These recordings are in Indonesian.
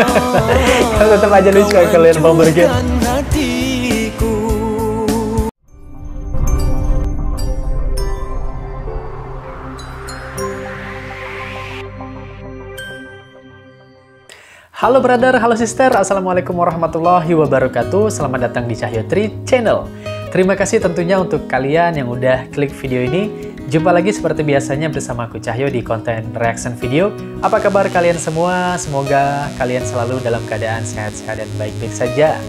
Tetap aja lucu kalian Abang Berge. Halo brother, halo sister, assalamualaikum warahmatullahi wabarakatuh. Selamat datang di Cahyo Tri Channel. Terima kasih tentunya untuk kalian yang udah klik video ini. Jumpa lagi seperti biasanya bersama aku Cahyo di konten reaction video. Apa kabar kalian semua? Semoga kalian selalu dalam keadaan sehat-sehat dan baik-baik saja.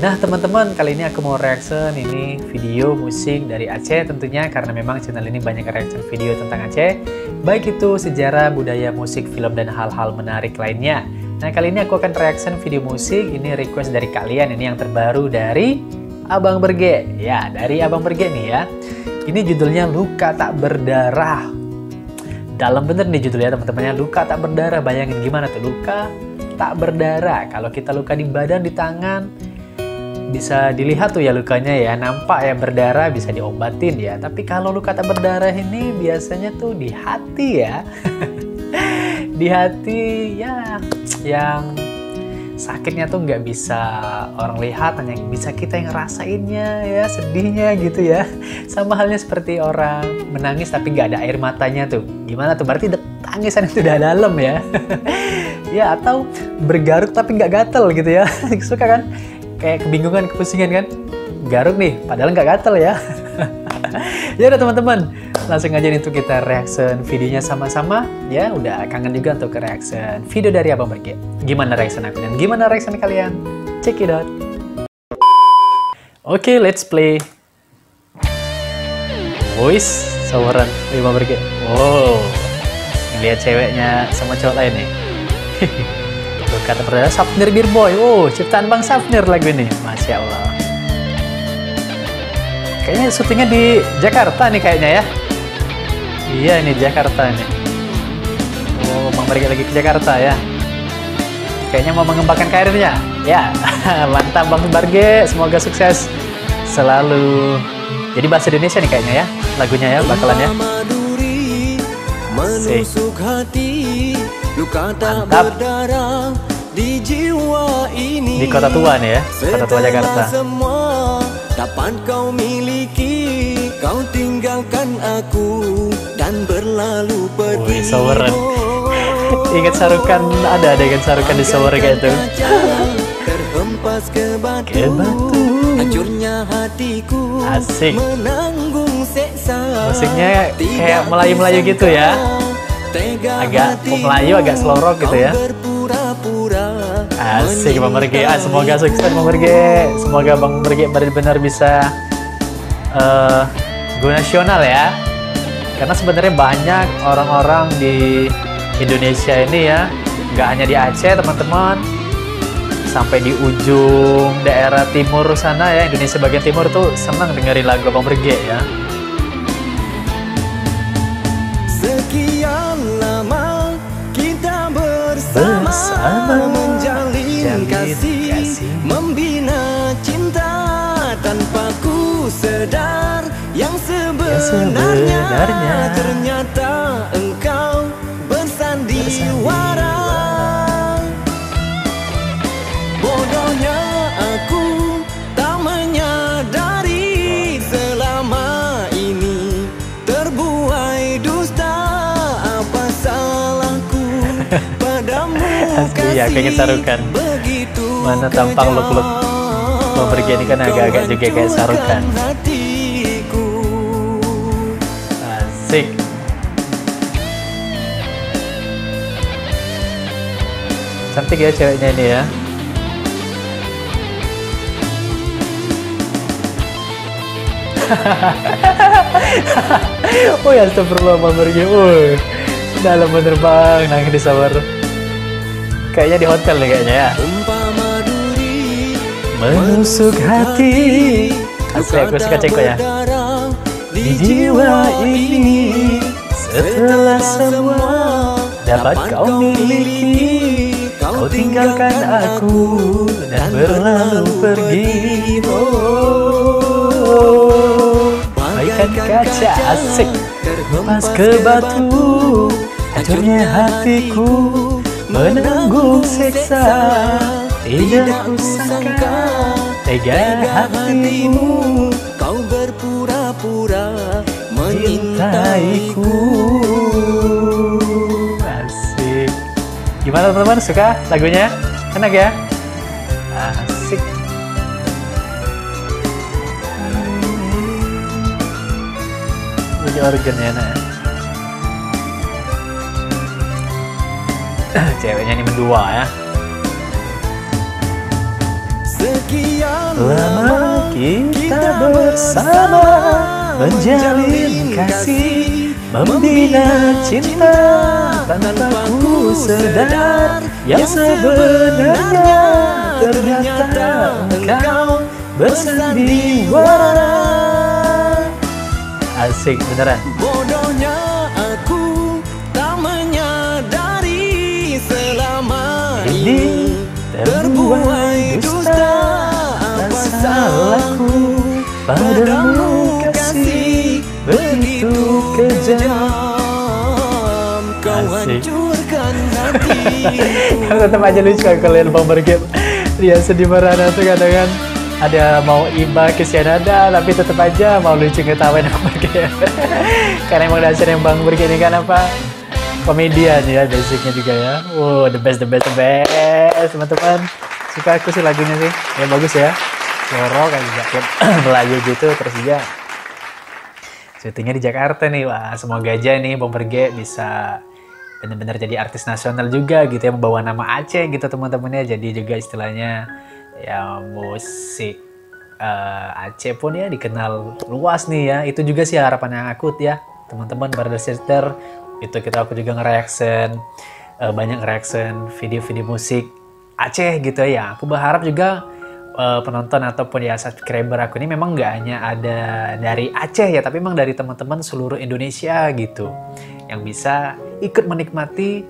Nah teman-teman, kali ini aku mau reaction ini video musik dari Aceh tentunya, karena memang channel ini banyak reaction video tentang Aceh, baik itu sejarah, budaya, musik, film, dan hal-hal menarik lainnya. Nah kali ini aku akan reaction video musik, ini request dari kalian, ini yang terbaru dari Abang Berge. Ya, dari Abang Berge nih ya. Ini judulnya Luka Tak Berdarah. Dalam bener nih judulnya teman-temannya, Luka Tak Berdarah. Bayangin gimana tuh, luka tak berdarah. Kalau kita luka di badan, di tangan, bisa dilihat tuh ya lukanya ya, nampak ya berdarah, bisa diobatin ya. Tapi kalau luka tak berdarah ini biasanya tuh di hati ya. Di hati ya, yang sakitnya tuh nggak bisa orang lihat, hanya bisa kita yang ngerasainnya ya, sedihnya gitu ya. Sama halnya seperti orang menangis tapi nggak ada air matanya tuh. Gimana tuh? Berarti tangisan itu udah dalam ya. Ya, atau bergaruk tapi nggak gatel gitu ya. Suka kan? Kayak kebingungan, kepusingan kan? Garuk nih, padahal nggak gatel ya. Ya udah teman-teman, langsung aja nih untuk kita reaction videonya sama-sama ya. Udah kangen juga untuk ke reaction video dari Abang Berge. Gimana reaction aku dan gimana reaction kalian? Check it out. Oke, let's play. Voice sawaran Abang Berge. Wow, lihat ceweknya sama cowok lain nih. Tuh kata perdana Safnir Beer Boy. Oh, ciptaan Bang Safnir lagu ini. Masya Allah. Kayaknya syutingnya di Jakarta nih kayaknya ya. Iya ini Jakarta nih. Oh, Bang Berge lagi ke Jakarta ya. Kayaknya mau mengembangkan karirnya. Ya, mantap Bang Berge. Semoga sukses selalu. Jadi bahasa Indonesia nih kayaknya ya lagunya ya, bakalan ya. Mantap. Di jiwa ini, di Kota Tua nih ya, Kota Tua Jakarta. Dapat kau miliki, kau tinggalkan aku dan berlalu pergi. Wih, saweran. Ingat Sarukan, ada adegan Sarukan di sawer kayak itu. Terhempas ke batu, hancurnya hatiku. Asik. Menanggung seksa. Musiknya kayak Melayu-Melayu gitu ya. Agak Melayu, agak slorok gitu ya. Asik Bang Berge. Semoga sukses Bang Berge. Semoga Bang Berge benar-benar bisa go nasional ya. Karena sebenarnya banyak orang-orang di Indonesia ini ya, nggak hanya di Aceh teman-teman, sampai di ujung daerah timur sana ya, Indonesia bagian timur tuh senang dengerin lagu Bang Berge ya. Sekian lama kita bersama menjalin kasih, membina cinta tanpa ku sadar yang sebenarnya ternyata engkau bersandiwara. Bodohnya aku tak menyadari selama ini terbuai dusta. Apa salahku padamu? Asli ya, pengen Sarukan. Mana tampang luk-luk Bang Berge ini kan agak-agak juga kayak Sarukan. Asik. Cantik ya ceweknya ini ya. Oh ya, astagfirullah Bang Berge. Dalam bener Bang, nangis di sawer. Kayaknya di hotel nih kayaknya ya. Menusuk hati. Asli aku suka ceko ya. Di jiwa ini, setelah semua dapat kau miliki, kau tinggalkan aku dan berlalu pergi. Bagaikan kaca asik terhempas ke batu, hancurnya hatiku menanggung siksa. Tidak kusangka tega hatimu, kau berpura-pura menyintaiku. Asik. Gimana teman-teman, suka lagunya? Enak ya? Asik. Bunyi organnya enak. Ceweknya ini berdua ya. Sekian Lama kita bersama, menjalin kasih, membina cinta, tanpa ku sadar yang sebenarnya ternyata engkau bersandiwara. Asik beneran. bodohnya aku tak menyadari selama ini terbuai dusta. Apa salahku padamu kasih begitu kejam, kau Asik. hancurkan hatiku. Tetap aja lucu kalau lihat Bang Bergit. Dia sedih merana tuh kadang kan ada mau iba kesian ada, tapi tetap aja mau lucu ngetawain Bang Bergit. Karena emang dasarnya Bang Bergit ini kan apa, komedian ya basicnya juga ya. Wow, the best teman-teman. Suka aku sih lagunya sih, ya bagus ya. Loro kan juga klub Melayu gitu, terus juga syutingnya di Jakarta nih. Wah, semoga aja nih Bang Bergit bisa benar-benar jadi artis nasional juga gitu ya, membawa nama Aceh gitu teman-teman ya. Jadi juga istilahnya ya musik Aceh pun ya dikenal luas nih ya. Itu juga sih harapannya aku ya teman-teman, brother sister. Itu aku juga nge-reaction banyak reaction video-video musik Aceh gitu ya. Aku berharap juga penonton ataupun ya subscriber aku ini memang nggak hanya ada dari Aceh ya, tapi memang dari teman-teman seluruh Indonesia gitu yang bisa ikut menikmati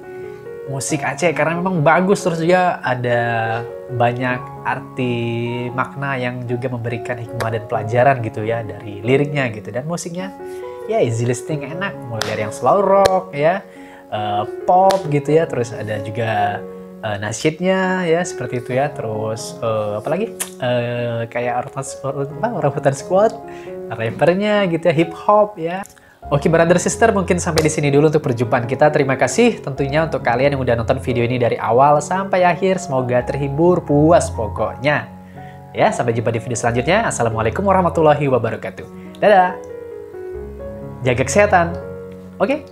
musik Aceh karena memang bagus, terus juga ada banyak arti makna yang juga memberikan hikmah dan pelajaran gitu ya dari liriknya gitu, dan musiknya ya easy listening, enak, mulai dari yang slow rock ya, pop gitu ya, terus ada juga nasyidnya ya seperti itu ya, terus apalagi kayak Orangutan Squad, rappernya gitu ya, hip hop ya. Oke brother sister, mungkin sampai di sini dulu untuk perjumpaan kita. Terima kasih tentunya untuk kalian yang udah nonton video ini dari awal sampai akhir. Semoga terhibur, puas pokoknya. Ya, sampai jumpa di video selanjutnya. Assalamualaikum warahmatullahi wabarakatuh. Dadah. Jaga kesehatan. Oke?